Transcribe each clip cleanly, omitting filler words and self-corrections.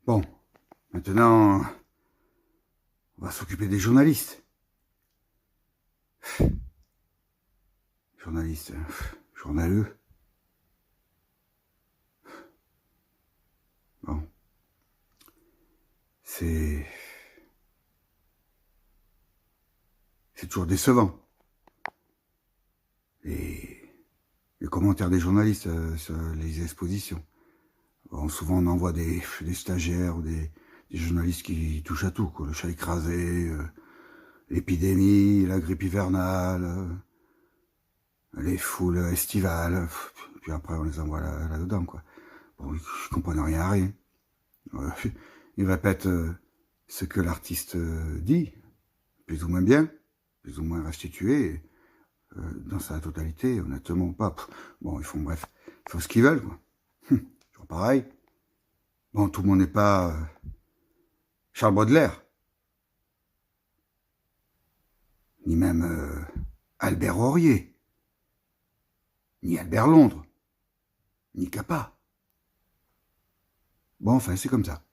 Bon, maintenant, on va s'occuper des journalistes. Journalistes, journaleux. Bon, c'est toujours décevant. Les commentaires des journalistes sur les expositions. Bon, souvent on envoie des stagiaires ou des journalistes qui touchent à tout, quoi. Le chat écrasé, l'épidémie, la grippe hivernale, les foules estivales, puis après on les envoie là-dedans, quoi. Bon, je comprenais rien à rien. Ils répètent ce que l'artiste dit, plus ou moins bien, plus ou moins restitué, dans sa totalité, honnêtement pas. Bon, ils font bref, ils font ce qu'ils veulent, quoi. Toujours pareil. Bon, tout le monde n'est pas Charles Baudelaire, ni même Albert Aurier, ni Albert Londres, ni Capa. Bon, enfin, c'est comme ça.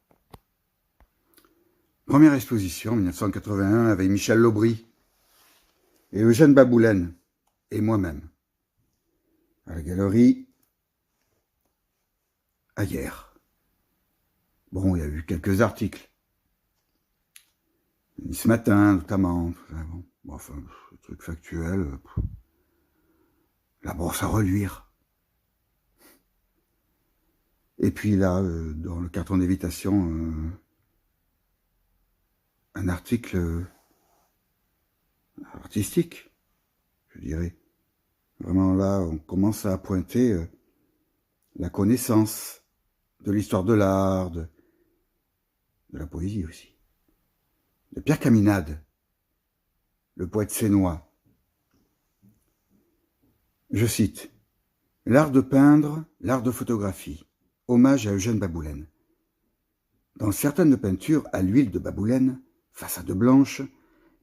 Première exposition, 1981, avec Michel Laubry et Eugène Baboulène, et moi-même, à la galerie Ayer. Bon, il y a eu quelques articles. Ce matin, notamment. Bon, enfin, le truc factuel. La brosse à reluire. Et puis là, dans le carton d'évitation, un article artistique, je dirais. Vraiment là, on commence à pointer la connaissance de l'histoire de l'art, de la poésie aussi. De Pierre Caminade, le poète sénois. Je cite, « L'art de peindre, l'art de photographie. Hommage à Eugène Baboulène. Dans certaines peintures à l'huile de Baboulène, Façade blanche,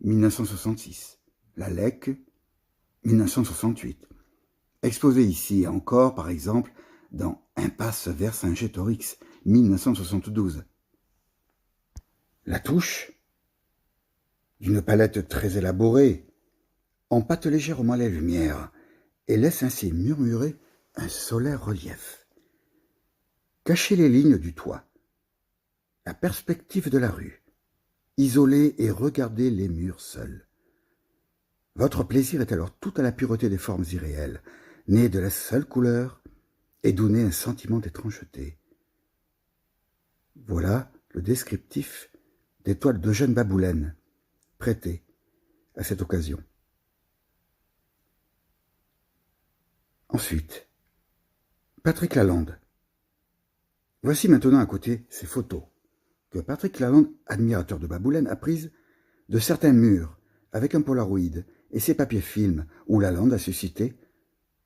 1966. La Lecque, 1968. Exposé ici et encore, par exemple, dans Impasse Vercingétorix, 1972. La touche, d'une palette très élaborée, empâte légèrement les lumières et laisse ainsi murmurer un solaire relief. Cachez les lignes du toit, la perspective de la rue, isolez et regardez les murs seuls. Votre plaisir est alors tout à la pureté des formes irréelles, nées de la seule couleur et d'où naît un sentiment d'étrangeté. Voilà le descriptif des toiles d'Eugène Baboulène, prêtées à cette occasion. Ensuite, Patrick Lalande. Voici maintenant à côté ces photos que Patrick Lalande, admirateur de Baboulène, a prises de certains murs avec un polaroid et ses papiers films où Lalande a suscité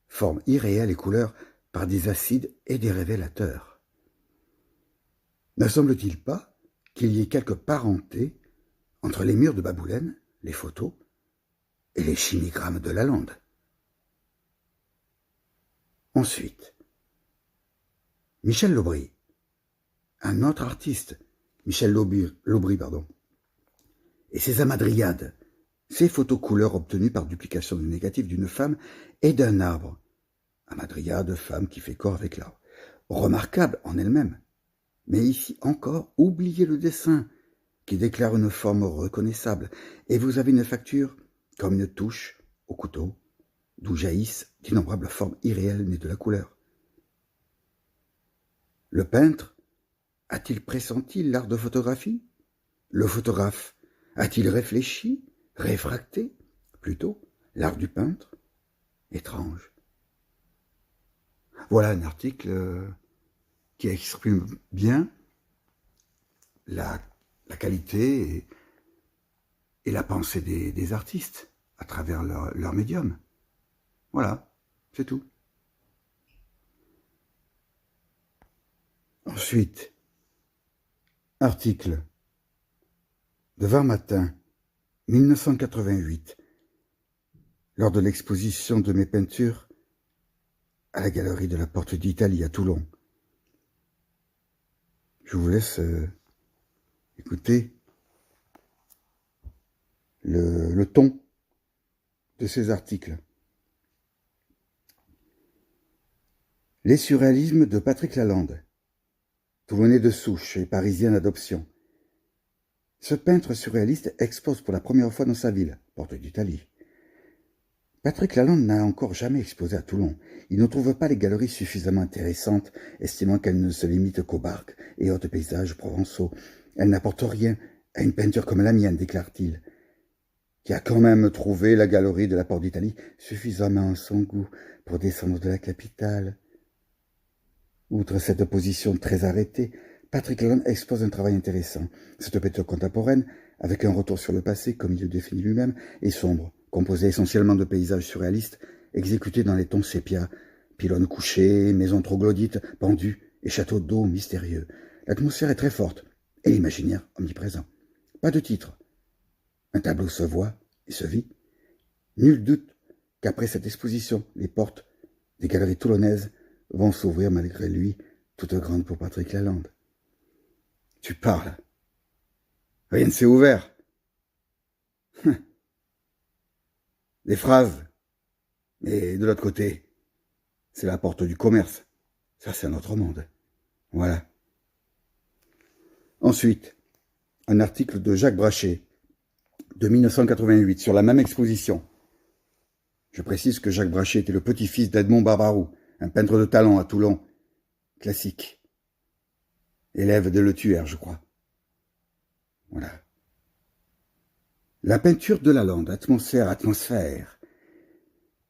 formes irréelles et couleurs par des acides et des révélateurs. Ne semble-t-il pas qu'il y ait quelque parenté entre les murs de Baboulène, les photos, et les chimigrammes de Lalande? Ensuite, Michel Laubry, un autre artiste, Michel Laubry, et ses amadriades, ces photos couleurs obtenues par duplication du négatif d'une femme et d'un arbre. Amadriade, femme qui fait corps avec l'arbre. Remarquable en elle-même. Mais ici encore, oubliez le dessin, qui déclare une forme reconnaissable, et vous avez une facture comme une touche au couteau, d'où jaillissent d'innombrables formes irréelles nées de la couleur. Le peintre a-t-il pressenti l'art de photographie? Le photographe a-t-il réfléchi, réfracté, plutôt, l'art du peintre? Étrange. Voilà un article qui exprime bien la qualité et la pensée des artistes à travers leur médium. Voilà, c'est tout. Ensuite, article de 20 matin, 1988, lors de l'exposition de mes peintures à la galerie de la Porte d'Italie à Toulon. Je vous laisse écouter le ton de ces articles. Les surréalismes de Patrick Lalande, Toulonnais de souche et parisien d'adoption. Ce peintre surréaliste expose pour la première fois dans sa ville, Porte d'Italie. Patrick Lalande n'a encore jamais exposé à Toulon. Il ne trouve pas les galeries suffisamment intéressantes, estimant qu'elles ne se limitent qu'aux barques et autres paysages provençaux. Elles n'apportent rien à une peinture comme la mienne, déclare-t-il, qui a quand même trouvé la galerie de la Porte d'Italie suffisamment à son goût pour descendre de la capitale. Outre cette position très arrêtée, Patrick Lalande expose un travail intéressant. Cette peinture contemporaine, avec un retour sur le passé, comme il le définit lui-même, est sombre, composée essentiellement de paysages surréalistes, exécutés dans les tons sépia, pylônes couchés, maisons troglodytes pendues et châteaux d'eau mystérieux. L'atmosphère est très forte, et l'imaginaire omniprésent. Pas de titre. Un tableau se voit et se vit. Nul doute qu'après cette exposition, les portes des galeries toulonnaises vont s'ouvrir malgré lui, toute grande pour Patrick Lalande. Tu parles. Rien ne s'est ouvert. Des phrases. Mais de l'autre côté, c'est la porte du commerce. Ça, c'est un autre monde. Voilà. Ensuite, un article de Jacques Brachet, de 1988, sur la même exposition. Je précise que Jacques Brachet était le petit-fils d'Edmond Barbaroux, un peintre de talent à Toulon, classique. Élève de Le Tuère, je crois. Voilà. La peinture de Lalande, atmosphère.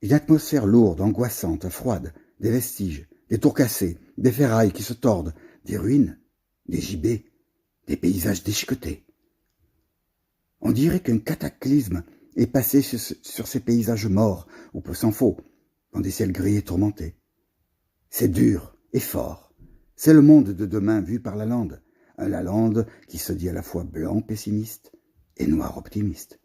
Une atmosphère lourde, angoissante, froide, des vestiges, des tours cassées, des ferrailles qui se tordent, des ruines, des gibets, des paysages déchiquetés. On dirait qu'un cataclysme est passé sur ces paysages morts, ou peu s'en faut, dans des ciels gris et tourmentés. C'est dur et fort. C'est le monde de demain vu par Lalande, un Lalande qui se dit à la fois blanc pessimiste et noir optimiste.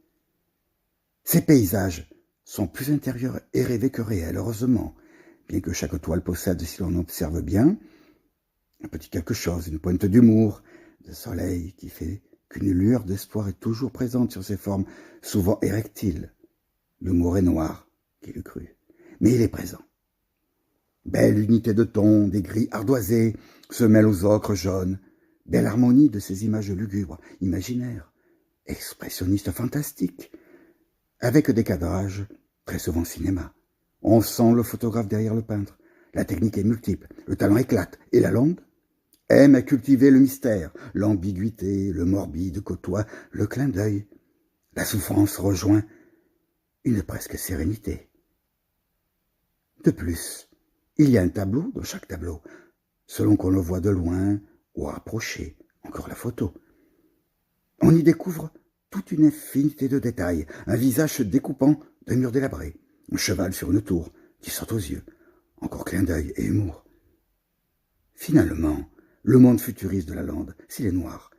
Ces paysages sont plus intérieurs et rêvés que réels, heureusement, bien que chaque toile possède, si l'on observe bien, un petit quelque chose, une pointe d'humour, de soleil qui fait qu'une lueur d'espoir est toujours présente sur ces formes, souvent érectiles. L'humour est noir, qui l'eût cru, mais il est présent. Belle unité de ton, des gris ardoisés se mêlent aux ocres jaunes, belle harmonie de ces images lugubres, imaginaires, expressionnistes fantastiques, avec des cadrages très souvent cinéma. On sent le photographe derrière le peintre. La technique est multiple, le talent éclate, et Lalande aime à cultiver le mystère, l'ambiguïté, le morbide côtoie le clin d'œil. La souffrance rejoint une presque sérénité. De plus, il y a un tableau dans chaque tableau, selon qu'on le voit de loin ou approché, encore la photo. On y découvre toute une infinité de détails, un visage se découpant d'un mur délabré, un cheval sur une tour qui saute aux yeux, encore clin d'œil et humour. Finalement, le monde futuriste de Lalande, s'il est noir,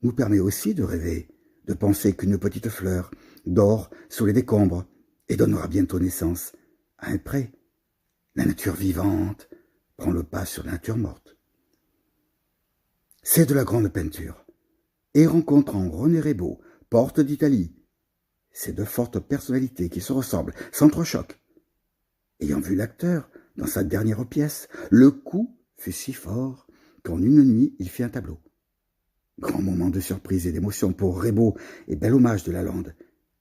nous permet aussi de rêver, de penser qu'une petite fleur dort sous les décombres et donnera bientôt naissance à un pré. La nature vivante prend le pas sur la nature morte. C'est de la grande peinture. Et rencontrant René Raybaud, Porte d'Italie, ces deux fortes personnalités qui se ressemblent, s'entrechoquent. Ayant vu l'acteur dans sa dernière pièce, le coup fut si fort qu'en une nuit, il fit un tableau. Grand moment de surprise et d'émotion pour Raybaud et bel hommage de Lalande,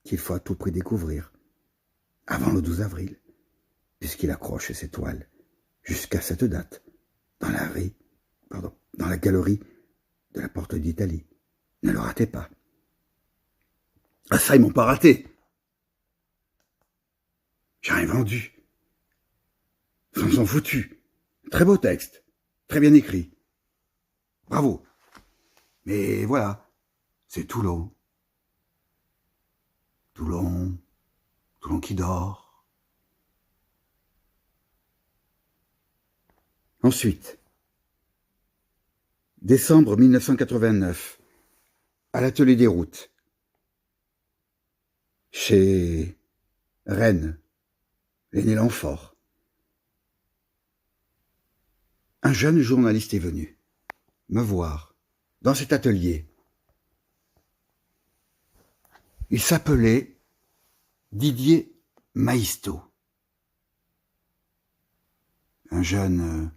qu'il faut à tout prix découvrir, avant le 12 avril, puisqu'il accroche ses toiles jusqu'à cette date, dans la galerie de la Porte d'Italie. Ne le ratez pas. Ah ça, ils m'ont pas raté. J'ai rien vendu. Ils en sont foutus. Très beau texte. Très bien écrit. Bravo. Mais voilà. C'est Toulon. Toulon qui dort. Ensuite, décembre 1989, à l'Atelier des Routes, chez Rennes, l'aîné Lanfort. Un jeune journaliste est venu. me voir dans cet atelier. Il s'appelait Didier Maisto. Un jeune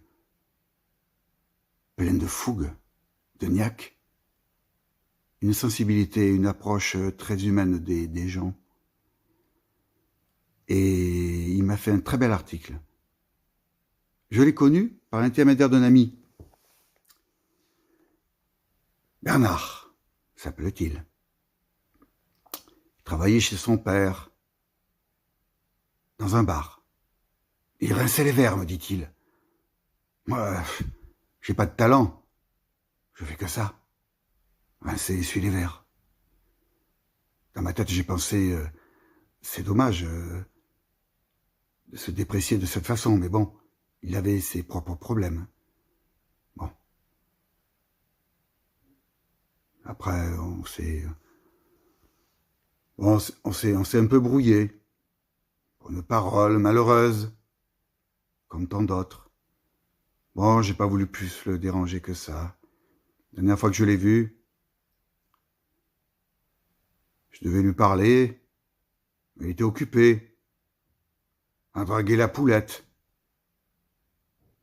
plein de fougue, de niaque, une sensibilité, une approche très humaine des gens. Et il m'a fait un très bel article. Je l'ai connu par l'intermédiaire d'un ami. Bernard, s'appelait-il. Il travaillait chez son père, dans un bar. Il rinçait les verres, me dit-il. Moi, j'ai pas de talent. Je fais que ça. Rincer et essuyer les verres. Dans ma tête, j'ai pensé, c'est dommage de se déprécier de cette façon, mais bon, il avait ses propres problèmes. Bon. Après, on s'est un peu brouillé. Pour une parole malheureuse, comme tant d'autres. Bon, j'ai pas voulu plus le déranger que ça. La dernière fois que je l'ai vu, je devais lui parler, mais il était occupé à draguer la poulette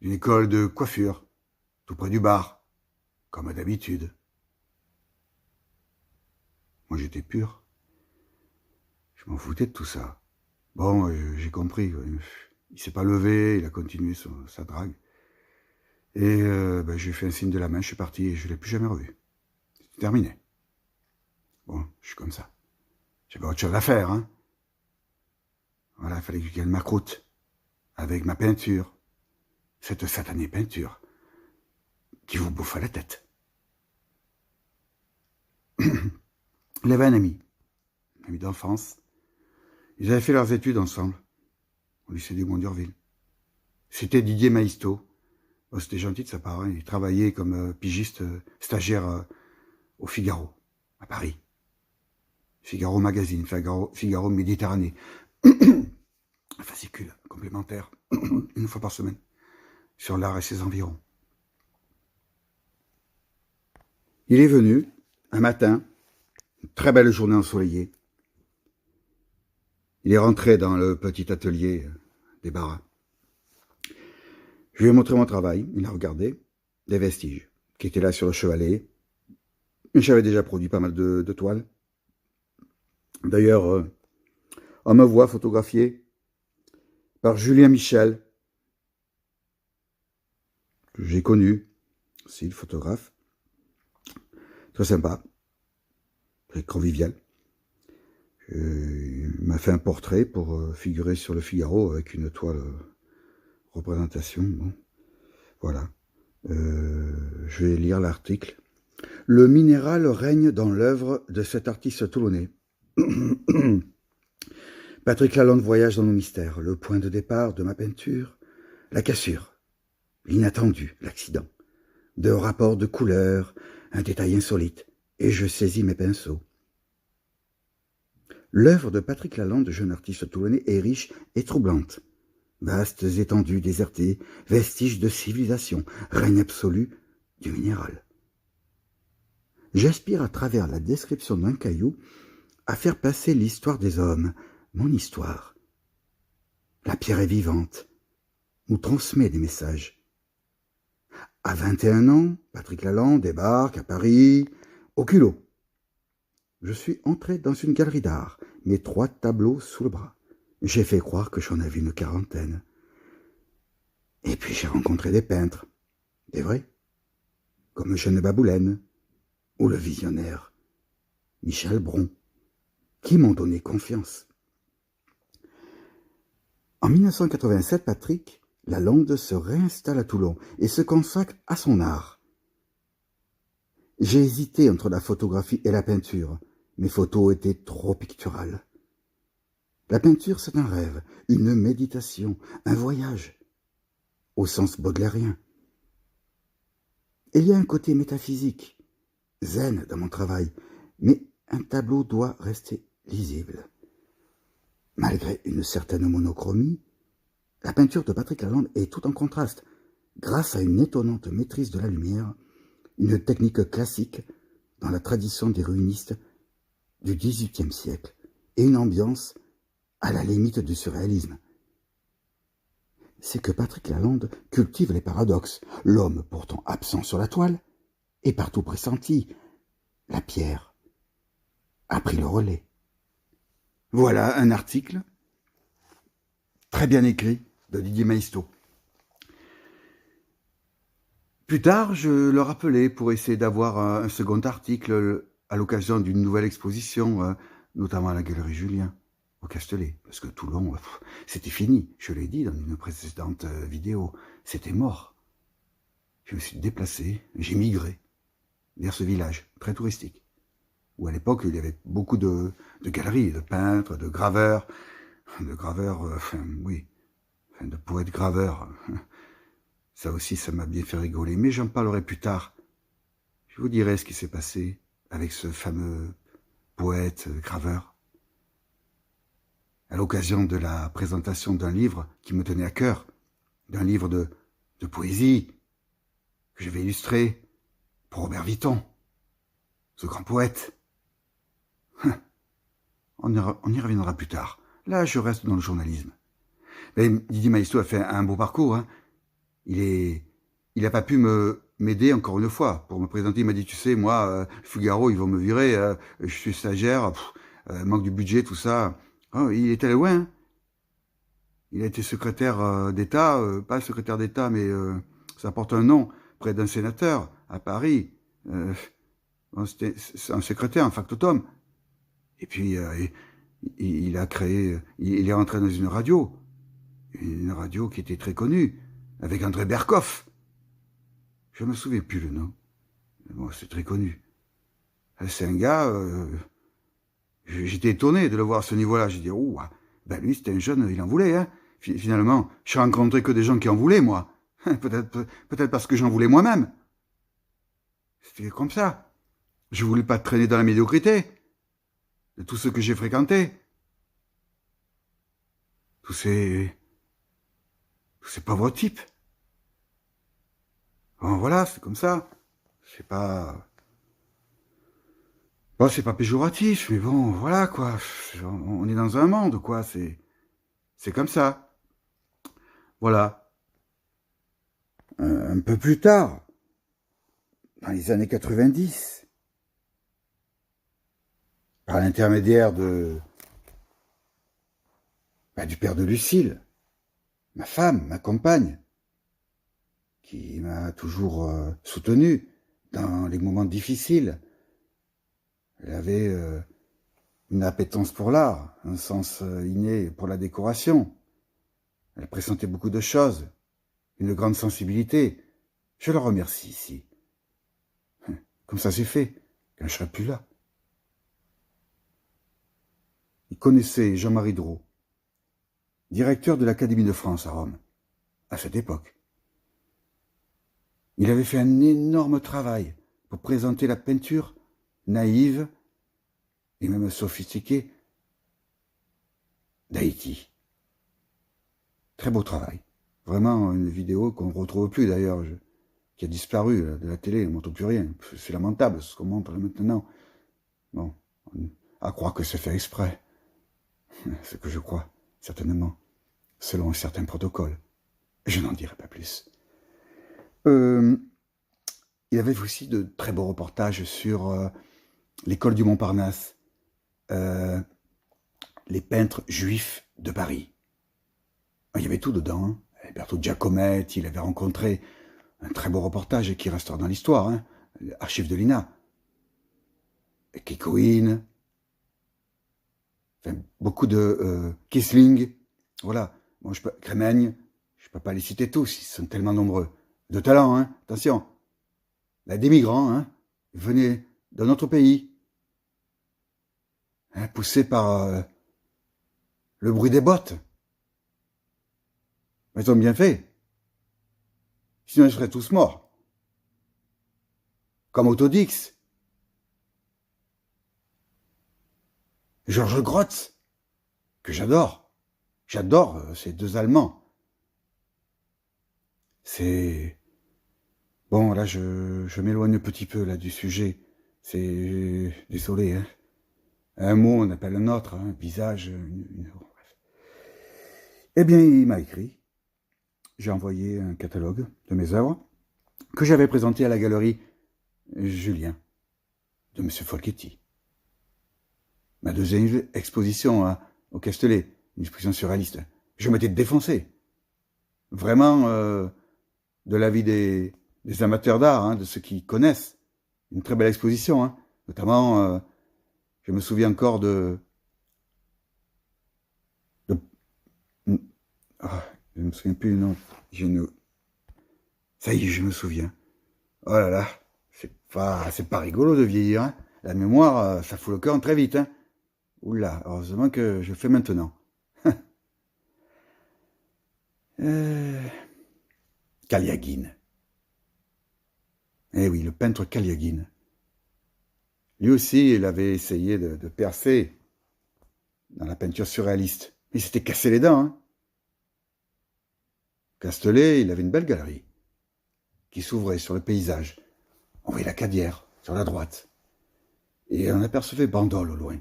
d'une école de coiffure, tout près du bar, comme d'habitude. Moi, j'étais pur. Je m'en foutais de tout ça. Bon, j'ai compris. Il s'est pas levé, il a continué sa drague. Et je lui ai fait un signe de la main, je suis parti et je l'ai plus jamais revu. C'est terminé. Bon, je suis comme ça. J'avais autre chose à faire, hein. Voilà, il fallait que je gagne ma croûte. Avec ma peinture. Cette satanée peinture. Qui vous bouffe à la tête. Il avait un ami d'enfance. Ils avaient fait leurs études ensemble, au lycée du Mont-d'Urville. C'était Didier Maisto. Oh, c'était gentil de sa part, hein. Il travaillait comme pigiste, stagiaire au Figaro, à Paris. Figaro Magazine, Figaro Méditerranée. Un fascicule complémentaire, une fois par semaine, sur l'art et ses environs. Il est venu, un matin, une très belle journée ensoleillée. Il est rentré dans le petit atelier des barras. Je lui ai montré mon travail, il a regardé, des vestiges qui étaient là sur le chevalet. J'avais déjà produit pas mal de toiles. D'ailleurs, on me voit photographié par Julien Michel, que j'ai connu, aussi le photographe. Très sympa, très convivial. Il m'a fait un portrait pour figurer sur le Figaro avec une toile représentation. Bon, voilà. Je vais lire l'article. Le minéral règne dans l'œuvre de cet artiste toulonnais. Patrick Lalonde voyage dans nos mystères. Le point de départ de ma peinture, la cassure, l'inattendu, l'accident. De rapports de couleurs, un détail insolite, et je saisis mes pinceaux. L'œuvre de Patrick Lalonde, jeune artiste toulonnais, est riche et troublante. Vastes étendues désertées, vestiges de civilisation, règne absolu du minéral. J'aspire à travers la description d'un caillou à faire passer l'histoire des hommes, mon histoire. La pierre est vivante, nous transmet des messages. À 21 ans, Patrick Lalonde débarque à Paris, au culot. Je suis entré dans une galerie d'art, mes 3 tableaux sous le bras. J'ai fait croire que j'en avais une 40aine. Et puis j'ai rencontré des peintres, des vrais, comme Eugène Baboulène, ou le visionnaire Michel Bron, qui m'ont donné confiance. En 1987, Patrick Lalonde se réinstalle à Toulon et se consacre à son art. J'ai hésité entre la photographie et la peinture. Mes photos étaient trop picturales. La peinture, c'est un rêve, une méditation, un voyage, au sens baudelairien. Il y a un côté métaphysique, zen dans mon travail, mais un tableau doit rester lisible. Malgré une certaine monochromie, la peinture de Patrick Lalonde est tout en contraste, grâce à une étonnante maîtrise de la lumière une technique classique dans la tradition des ruinistes du XVIIIe siècle et une ambiance à la limite du surréalisme. C'est que Patrick Lalonde cultive les paradoxes, l'homme pourtant absent sur la toile et partout pressenti. La pierre a pris le relais. Voilà un article très bien écrit de Didier Maisto. Plus tard, je le rappelais pour essayer d'avoir un second article à l'occasion d'une nouvelle exposition, notamment à la Galerie Julien, au Castellet, parce que Toulon, c'était fini, je l'ai dit dans une précédente vidéo, c'était mort. Je me suis déplacé, j'ai migré vers ce village très touristique, où à l'époque il y avait beaucoup de galeries, de peintres, de graveurs, de poètes graveurs. Ça aussi, ça m'a bien fait rigoler, mais j'en parlerai plus tard. Je vous dirai ce qui s'est passé avec ce fameux poète graveur, à l'occasion de la présentation d'un livre qui me tenait à cœur, d'un livre de poésie que je vais illustrer pour Robert Vitton, ce grand poète. On y reviendra plus tard. Là, je reste dans le journalisme. Mais Didier Maisto a fait un beau parcours. Il a pas pu m'aider encore une fois pour me présenter. Il m'a dit, tu sais, moi, Figaro, ils vont me virer. Je suis stagiaire, manque du budget, tout ça. Oh, il est allé loin. Il a été secrétaire d'État, pas secrétaire d'État, mais ça porte un nom, près d'un sénateur à Paris. C'était un secrétaire, un factotum. Et puis, il a créé, il est rentré dans une radio qui était très connue, avec André Berkoff. Je me souviens plus le nom. Bon, c'est très connu. C'est un gars, j'étais étonné de le voir à ce niveau-là. J'ai dit, oh, ben lui, c'était un jeune, il en voulait, hein. Finalement, je rencontrais que des gens qui en voulaient, moi. Peut-être parce que j'en voulais moi-même. C'était comme ça. Je voulais pas traîner dans la médiocrité de tous ceux que j'ai fréquentés. Tous ces pauvres types. Bon, voilà, c'est comme ça. C'est pas... Bon, c'est pas péjoratif, mais bon, voilà, quoi. On est dans un monde, quoi. C'est comme ça. Voilà. Un peu plus tard, dans les années 90, par l'intermédiaire du père de Lucille, ma femme, ma compagne, qui m'a toujours soutenu dans les moments difficiles. Elle avait une appétence pour l'art, un sens inné pour la décoration. Elle pressentait beaucoup de choses, une grande sensibilité. Je la remercie ici. Comme ça c'est fait, quand je serai plus là. Il connaissait Jean-Marie Drault, directeur de l'Académie de France à Rome, à cette époque. Il avait fait un énorme travail pour présenter la peinture naïve et même sophistiquée d'Haïti. Très beau travail. Vraiment une vidéo qu'on ne retrouve plus d'ailleurs, qui a disparu de la télé, on ne montre plus rien. C'est lamentable ce qu'on montre maintenant. Bon, à croire que c'est fait exprès. Ce que je crois, certainement, selon certains protocoles. Je n'en dirai pas plus. Il y avait aussi de très beaux reportages sur l'école du Montparnasse, les peintres juifs de Paris. Il y avait tout dedans. Hein. Alberto Giacometti, il avait rencontré un très beau reportage qui restera dans l'histoire, hein, archives de l'INA. Et Kikoïn, enfin, beaucoup de Kissling, voilà. Bon, Crémaigne, je ne peux pas les citer tous, ils sont tellement nombreux. De talent, hein, attention. Là, des migrants, hein, venaient d'un autre pays, hein, poussés par le bruit des bottes. Ils ont bien fait. Sinon, ils seraient tous morts. Comme Autodix. Georges Grotz, que j'adore. J'adore ces deux Allemands. C'est... Bon, là, je m'éloigne un petit peu là du sujet. C'est... Désolé, hein. Un mot, on appelle un autre, hein, un visage, bref. Eh bien, il m'a écrit. J'ai envoyé un catalogue de mes œuvres que j'avais présenté à la galerie Julien de M. Folchetti. Ma deuxième exposition au Castellet, une exposition surréaliste. Je m'étais défoncé. Vraiment, de l'avis des amateurs d'art, hein, de ceux qui connaissent. Une très belle exposition, hein. Notamment, je me souviens encore de je ne me souviens plus, non. Ça y est, je me souviens. Oh là là, c'est pas rigolo de vieillir, hein. La mémoire, ça fout le camp très vite, hein. Oula, heureusement que je le fais maintenant. Kaliagine. Eh oui, le peintre Kaliagine. Lui aussi, il avait essayé de percer dans la peinture surréaliste. Il s'était cassé les dents, hein. Castellet, il avait une belle galerie qui s'ouvrait sur le paysage. On voyait la Cadière sur la droite. Et on apercevait Bandol au loin,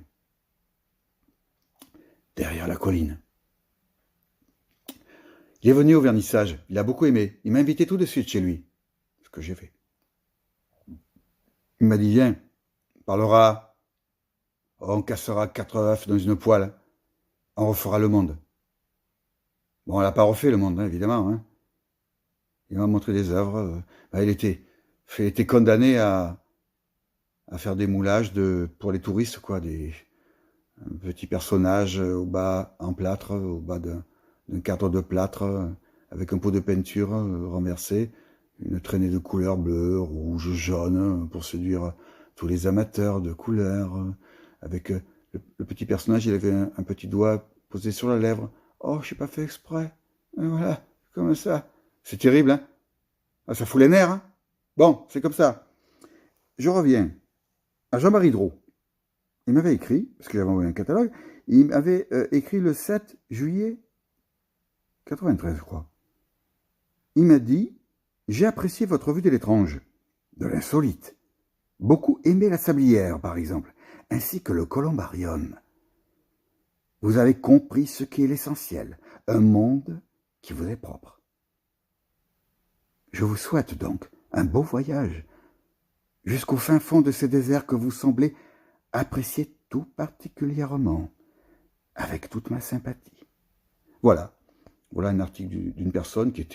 derrière la colline. Il est venu au vernissage, il a beaucoup aimé. Il m'a invité tout de suite chez lui, ce que j'ai fait. Il m'a dit, viens, on parlera, on cassera 4 œufs dans une poêle, on refera le monde. Bon, on l'a pas refait le monde, hein, évidemment. Hein. Il m'a montré des œuvres. Il était condamné à faire des moulages pour les touristes, quoi, des petits personnages au bas en plâtre, au bas d'un cadre de plâtre, avec un pot de peinture renversé, une traînée de couleurs bleues, rouges, jaunes, pour séduire tous les amateurs de couleurs. Avec le petit personnage, il avait un petit doigt posé sur la lèvre. Oh, je n'ai pas fait exprès. Et voilà, comme ça. C'est terrible, hein. Ah, ça fout les nerfs, hein. Bon, c'est comme ça. Je reviens à Jean-Marie Drault. Il m'avait écrit, parce qu'il avait envoyé un catalogue, il m'avait écrit le 7 juillet 93, je crois. Il m'a dit « J'ai apprécié votre vue de l'étrange, de l'insolite. Beaucoup aimé la sablière, par exemple, ainsi que le columbarium. Vous avez compris ce qui est l'essentiel, un monde qui vous est propre. Je vous souhaite donc un beau voyage, jusqu'au fin fond de ces déserts que vous semblez apprécier tout particulièrement, avec toute ma sympathie. » Voilà un article d'une personne qui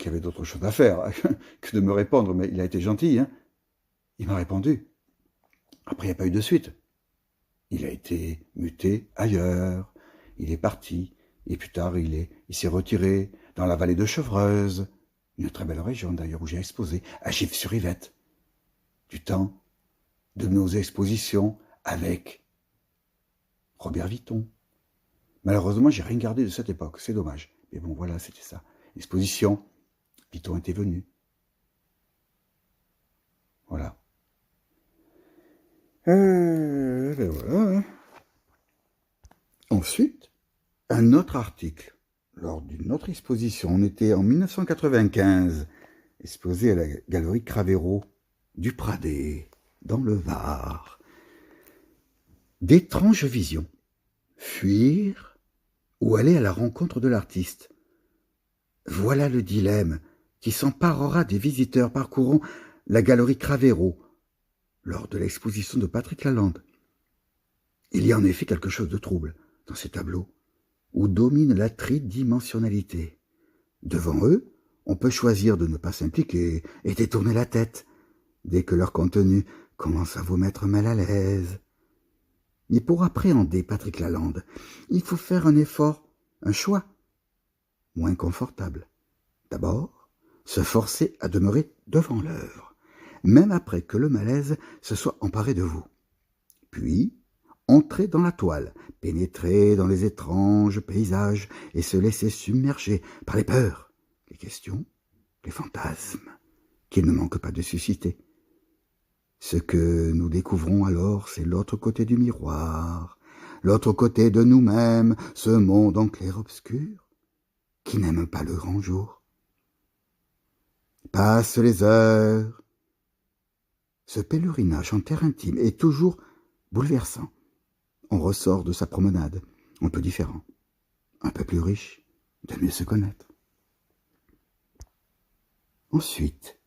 avait d'autres choses à faire que de me répondre, mais il a été gentil, hein. Il m'a répondu. Après, il n'y a pas eu de suite. Il a été muté ailleurs, il est parti, et plus tard, il s'est retiré dans la vallée de Chevreuse, une très belle région d'ailleurs où j'ai exposé, à Gif-sur-Yvette, du temps de nos expositions avec Robert Vitton. Malheureusement, j'ai rien gardé de cette époque, c'est dommage. Mais bon, voilà, c'était ça. Exposition, Vitton était venu. Voilà. Ben voilà. Hein. Ensuite, un autre article. Lors d'une autre exposition, on était en 1995, exposé à la galerie Cravero du Pradet, dans le Var. D'étranges visions. Fuir ou aller à la rencontre de l'artiste. Voilà le dilemme qui s'emparera des visiteurs parcourant la galerie Cravero lors de l'exposition de Patrick Lalande. Il y a en effet quelque chose de trouble dans ces tableaux, où domine la tridimensionnalité. Devant eux, on peut choisir de ne pas s'impliquer et détourner la tête, dès que leur contenu commence à vous mettre mal à l'aise. Mais pour appréhender Patrick Lalande, il faut faire un effort, un choix, moins confortable. D'abord, se forcer à demeurer devant l'œuvre, même après que le malaise se soit emparé de vous. Puis, entrer dans la toile, pénétrer dans les étranges paysages et se laisser submerger par les peurs, les questions, les fantasmes, qu'il ne manque pas de susciter. Ce que nous découvrons alors, c'est l'autre côté du miroir, l'autre côté de nous-mêmes, ce monde en clair-obscur, qui n'aime pas le grand jour. Passent les heures. Ce pèlerinage en terre intime est toujours bouleversant. On ressort de sa promenade, un peu différent, un peu plus riche, de mieux se connaître. Ensuite,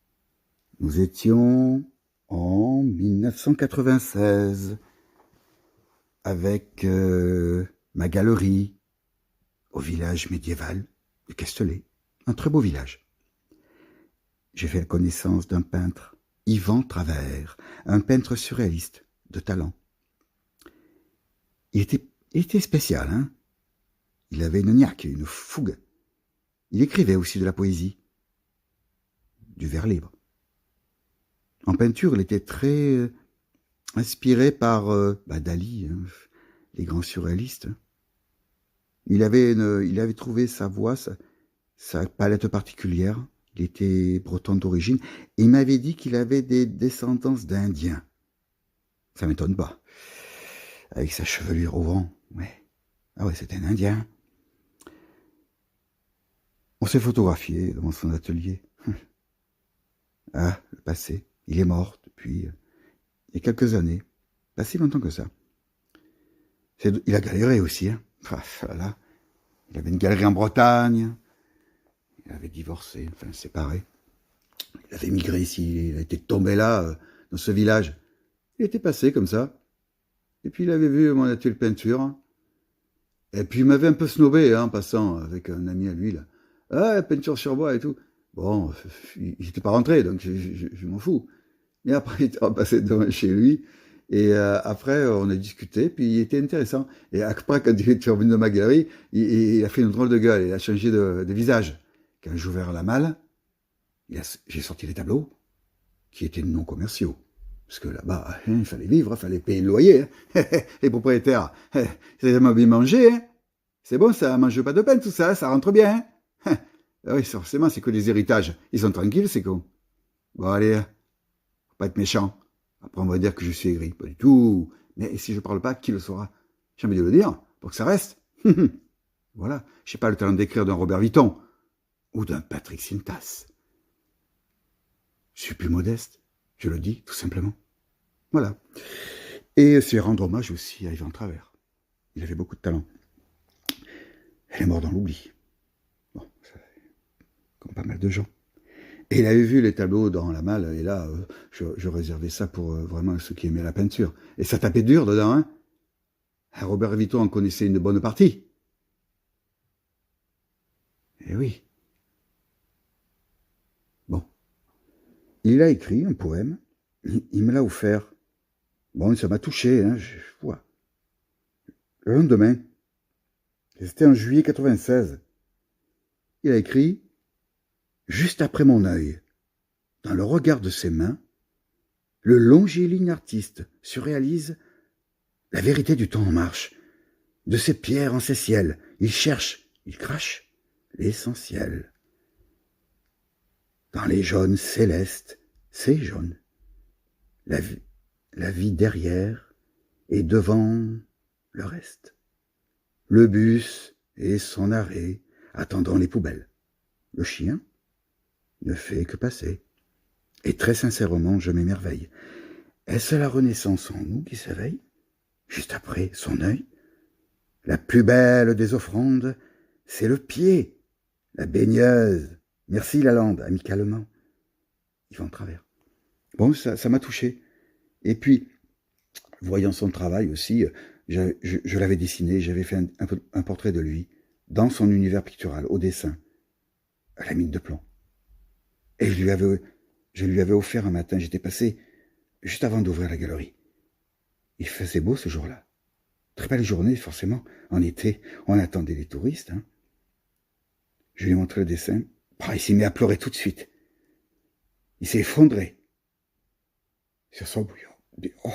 nous étions en 1996 avec ma galerie au village médiéval de Castellet, un très beau village. J'ai fait la connaissance d'un peintre, Yvan Travers, un peintre surréaliste de talent. Il était spécial, hein. Il avait une niaque, une fougue. Il écrivait aussi de la poésie, du vers libre. En peinture, il était très inspiré par Dali, hein, les grands surréalistes. Il avait trouvé sa voix, sa palette particulière. Il était breton d'origine. Et il m'avait dit qu'il avait des descendances d'Indiens. Ça m'étonne pas. Avec sa chevelure au vent. Ouais. Ah ouais, c'était un Indien. On s'est photographié devant son atelier. Ah, le passé. Il est mort depuis il y a quelques années. Pas si longtemps que ça. Il a galéré aussi. Hein. Voilà. Il avait une galerie en Bretagne. Il avait divorcé, enfin séparé. Il avait migré ici. Il était tombé là, dans ce village. Il était passé comme ça. Et puis il avait vu mon atelier de peinture. Et puis il m'avait un peu snobé en passant avec un ami à lui. Là. Ah, peinture sur bois et tout. Bon, il n'était pas rentré, donc je m'en fous. Et après, il était repassé devant chez lui. Et après, on a discuté, puis il était intéressant. Et après, quand il est revenu dans ma galerie, il a fait une drôle de gueule, il a changé de visage. Quand j'ai ouvert la malle, j'ai sorti les tableaux, qui étaient non commerciaux. Parce que là-bas, il fallait vivre, il fallait payer le loyer. Hein. Les propriétaires, c'est tellement bien mangé. Hein. C'est bon, ça mange pas de peine, tout ça, ça rentre bien. Hein. Oui, forcément, c'est que des héritages. Ils sont tranquilles, c'est con. Bon, allez, faut pas être méchant. Après, on va dire que je suis aigri. Pas du tout. Mais si je parle pas, qui le saura? J'ai envie de le dire, pour que ça reste. Voilà. J'ai pas le talent d'écrire d'un Robert Vitton. Ou d'un Patrick Sintas. Je suis plus modeste. Je le dis, tout simplement. Voilà. Et c'est rendre hommage aussi à Yvan Travers. Il avait beaucoup de talent. Elle est morte dans l'oubli. Bon, ça, comme pas mal de gens. Et il avait vu les tableaux dans la malle, et là, je réservais ça pour vraiment ceux qui aimaient la peinture. Et ça tapait dur dedans, hein. Robert Vitton en connaissait une bonne partie. Eh oui. Bon. Il a écrit un poème, il me l'a offert. Bon, ça m'a touché, hein, je vois. Le lendemain, c'était en juillet 96, il a écrit « Juste après mon œil, dans le regard de ses mains, le longiligne artiste surréalise la vérité du temps en marche. De ces pierres en ces ciels, il cherche, il crache l'essentiel. Dans les jaunes célestes, c'est jaune. La vie derrière et devant le reste. Le bus et son arrêt, attendant les poubelles. Le chien ne fait que passer. Et très sincèrement, je m'émerveille. Est-ce la Renaissance en nous qui s'éveille? Juste après son œil? La plus belle des offrandes, c'est le pied, la baigneuse. Merci Lalande, amicalement. Yvan Travers. Bon, ça m'a touché. Et puis, voyant son travail aussi, je l'avais dessiné, j'avais fait un portrait de lui, dans son univers pictural, au dessin, à la mine de plomb. Et je lui avais offert un matin, j'étais passé juste avant d'ouvrir la galerie. Il faisait beau ce jour-là. Très belle journée, forcément. En été, on attendait les touristes. Hein. Je lui ai montré le dessin. Il s'est mis à pleurer tout de suite. Il s'est effondré sur son bouillon. Oh.